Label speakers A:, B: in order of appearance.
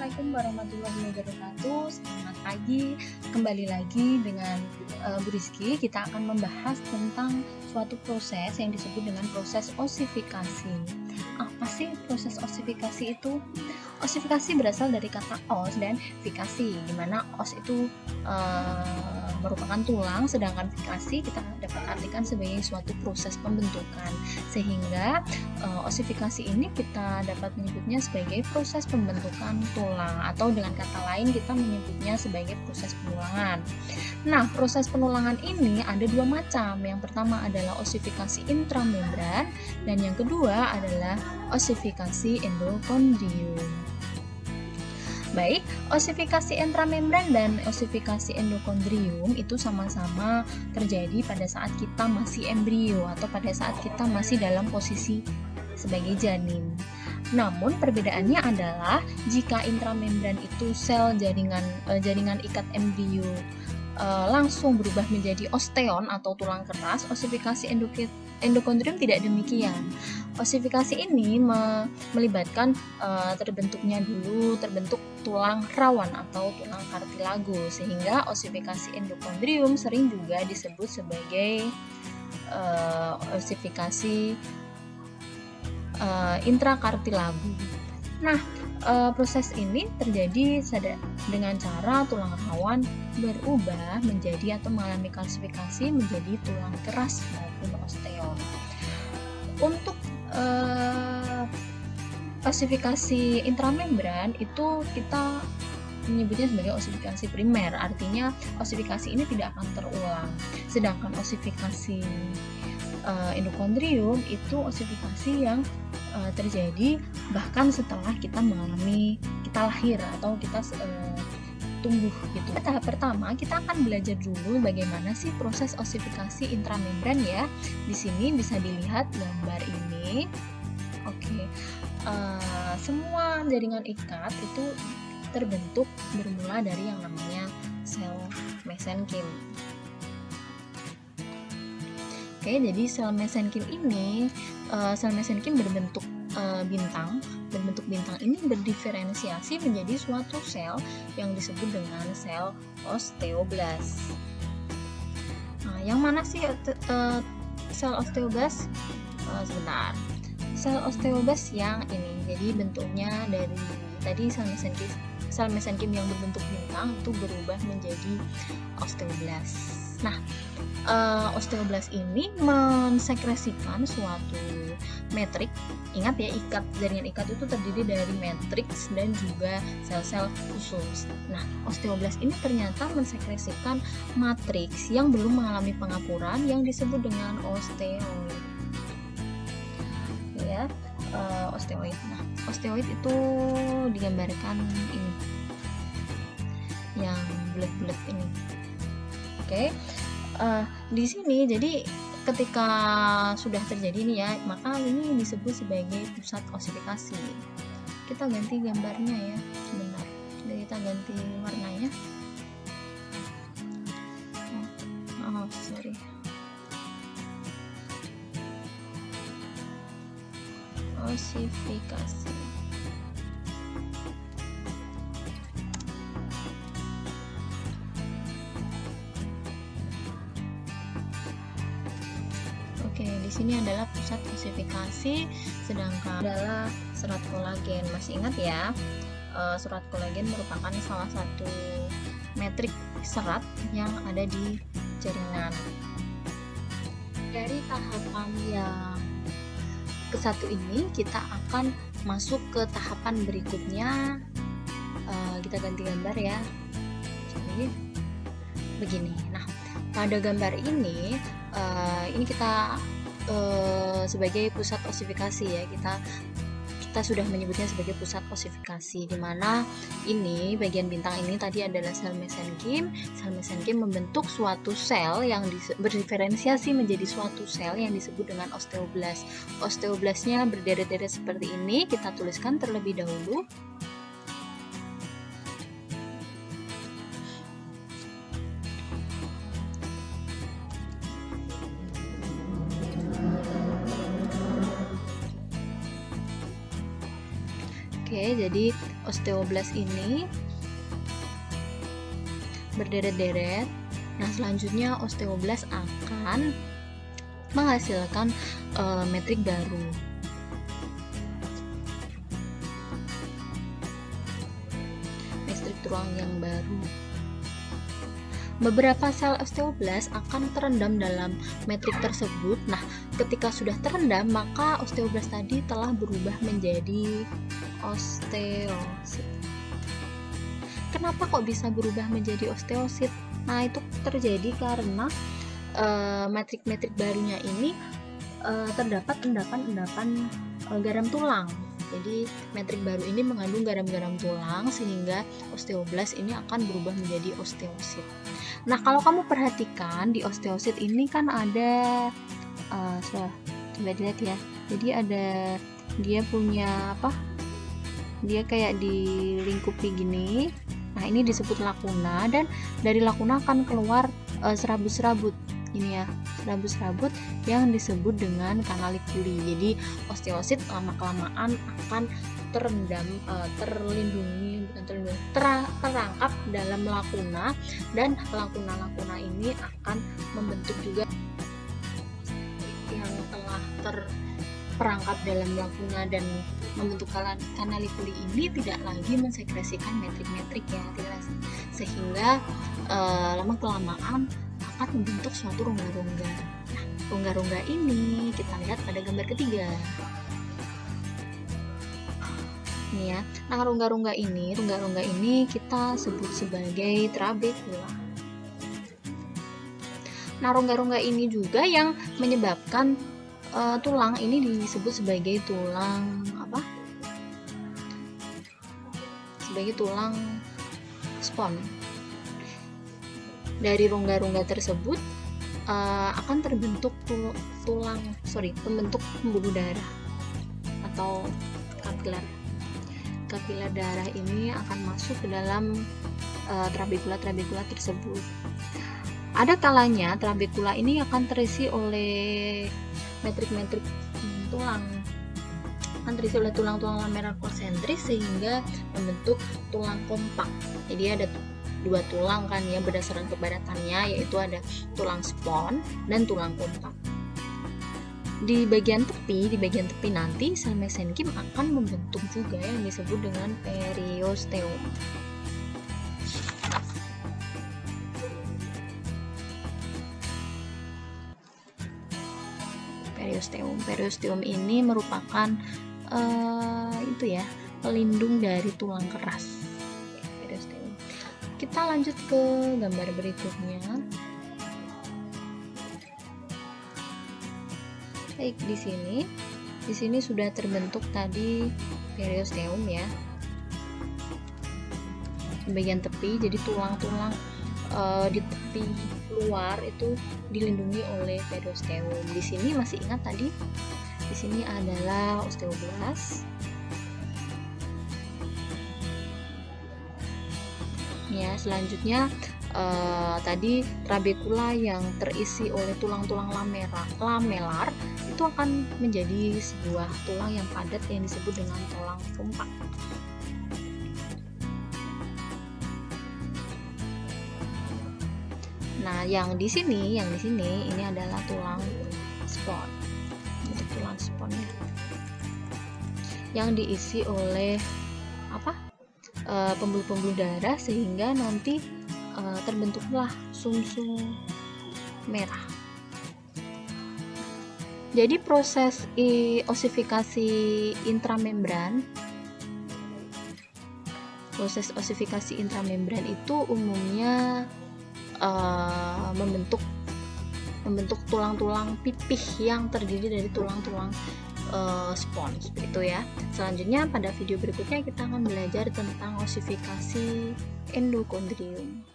A: Assalamualaikum warahmatullahi wabarakatuh. Selamat pagi. Kembali lagi dengan Bu Rizky. Kita akan membahas tentang suatu proses yang disebut dengan proses osifikasi. Apa sih proses osifikasi itu? Osifikasi berasal dari kata os dan fikasi, di mana os itu merupakan tulang, sedangkan fikasi kita dapat artikan sebagai suatu proses pembentukan. Sehingga osifikasi ini kita dapat menyebutnya sebagai proses pembentukan tulang, atau dengan kata lain kita menyebutnya sebagai proses penulangan. Nah, proses penulangan ini ada dua macam. Yang pertama adalah osifikasi intramembran dan yang kedua adalah osifikasi endokondrium. Baik, osifikasi intramembran dan osifikasi endokondrium itu sama-sama terjadi pada saat kita masih embrio atau pada saat kita masih dalam posisi sebagai janin. Namun perbedaannya adalah jika intramembran itu sel jaringan ikat embrio langsung berubah menjadi osteon atau tulang keras, osifikasi endokondrium tidak demikian. Osifikasi ini melibatkan terbentuk tulang rawan atau tulang kartilago, sehingga osifikasi endokondrium sering juga disebut sebagai osifikasi intrakartilago. Nah, proses ini terjadi dengan cara tulang rawan berubah menjadi atau mengalami kalsifikasi menjadi tulang keras maupun osteon. Untuk osifikasi intramembran itu kita menyebutnya sebagai osifikasi primer, artinya osifikasi ini tidak akan terulang. Sedangkan osifikasi endokondrium itu osifikasi yang terjadi bahkan setelah kita lahir atau kita tumbuh gitu. Tahap pertama kita akan belajar dulu bagaimana sih proses osifikasi intramembran ya. Di sini bisa dilihat gambar ini. Oke. Semua jaringan ikat itu terbentuk bermula dari yang namanya sel mesenkim. Oke, jadi sel mesenkim ini, sel mesenkim berbentuk bintang ini berdiferensiasi menjadi suatu sel yang disebut dengan sel osteoblast. Nah, yang mana sih sel osteoblast? Sebentar. Sel osteoblast yang ini, jadi bentuknya dari tadi sel mesenkim yang berbentuk bintang itu berubah menjadi osteoblast. Nah, osteoblast ini mensekresikan suatu matrik. Ingat ya, jaringan ikat itu terdiri dari matriks dan juga sel-sel khusus. Nah, osteoblast ini ternyata mensekresikan matriks yang belum mengalami pengapuran yang disebut dengan osteoid. Ya, osteoid. Nah, osteoid itu digambarkan ini, yang bulat-bulat ini. Oke. Di sini jadi ketika sudah terjadi ini ya, maka ini disebut sebagai pusat osifikasi. Kita ganti gambarnya ya, sebentar. Jadi kita ganti warnanya. Sorry. Osifikasi. Oke, di sini adalah pusat osifikasi, sedangkan adalah serat kolagen. Masih ingat ya, serat kolagen merupakan salah satu metrik serat yang ada di jaringan. Dari tahapan yang ke-1 ini, kita akan masuk ke tahapan berikutnya. Kita ganti gambar ya. Jadi begini. Nah, pada gambar ini kita sebagai pusat osifikasi ya, kita sudah menyebutnya sebagai pusat osifikasi, di mana ini bagian bintang ini tadi adalah sel mesenkim. Sel mesenkim membentuk suatu sel yang berdiferensiasi menjadi suatu sel yang disebut dengan osteoblast. Osteoblastnya berderet-deret seperti ini, kita tuliskan terlebih dahulu. Oke, jadi osteoblast ini berderet-deret. Nah, selanjutnya osteoblast akan menghasilkan metrik baru. Metrik tulang yang baru. Beberapa sel osteoblast akan terendam dalam metrik tersebut. Nah, ketika sudah terendam, maka osteoblast tadi telah berubah menjadi osteosit. Kenapa kok bisa berubah menjadi osteosit? Nah, itu terjadi karena metrik-metrik barunya ini terdapat endapan-endapan garam tulang. Jadi metrik baru ini mengandung garam-garam tulang sehingga osteoblast ini akan berubah menjadi osteosit. Nah, kalau kamu perhatikan di osteosit ini kan ada coba dilihat ya. Jadi ada dia punya apa? Dia kayak dilingkupi gini. Nah, ini disebut lakuna dan dari lakuna akan keluar serabut-serabut. Ini ya, serabut-serabut yang disebut dengan kanalikuli. Jadi osteosit lama-kelamaan akan terperangkap dalam lakuna, dan lakuna-lakuna ini akan membentuk juga yang telah terperangkap dalam lakuna dan membentuk kanalikuli ini tidak lagi mensekresikan metrik-metrik ya, sehingga lama-kelamaan akan membentuk suatu rongga-rongga. Nah, rongga-rongga ini kita lihat pada gambar ketiga. Ini ya. Nah, rongga-rongga ini kita sebut sebagai trabekula. Nah, rongga-rongga ini juga yang menyebabkan tulang ini disebut sebagai tulang apa? Sebagai tulang spon. Dari rongga-rongga tersebut akan terbentuk pembentuk pembuluh darah atau kapiler. Kapiler darah ini akan masuk ke dalam trabekula tersebut. Ada kalanya trabekula ini akan terisi oleh metrik-metrik tulang, akan terisi oleh tulang-tulang lamelar konsentris sehingga membentuk tulang kompak. Jadi ada dua tulang kan ya berdasarkan kepadatannya, yaitu ada tulang spon dan tulang kompak. Di bagian tepi nanti sel mesenkim akan membentuk juga yang disebut dengan periosteum. Periosteum ini merupakan pelindung dari tulang keras. Kita lanjut ke gambar berikutnya. Baik, di sini sudah terbentuk tadi periosteum ya. Di bagian tepi, jadi tulang-tulang di tepi luar itu dilindungi oleh periosteum. Di sini masih ingat tadi? Di sini adalah osteoblast. Ya, selanjutnya tadi trabekula yang terisi oleh tulang-tulang lamelar itu akan menjadi sebuah tulang yang padat yang disebut dengan tulang kompak. Nah, yang di sini ini adalah tulang spon. Untuk tulang spon ya. Yang diisi oleh pembuluh-pembuluh darah sehingga nanti terbentuklah sumsum merah. Jadi proses osifikasi intramembran itu umumnya membentuk tulang-tulang pipih yang terdiri dari tulang-tulang spon, seperti itu ya. Selanjutnya pada video berikutnya kita akan belajar tentang osifikasi endokondrium.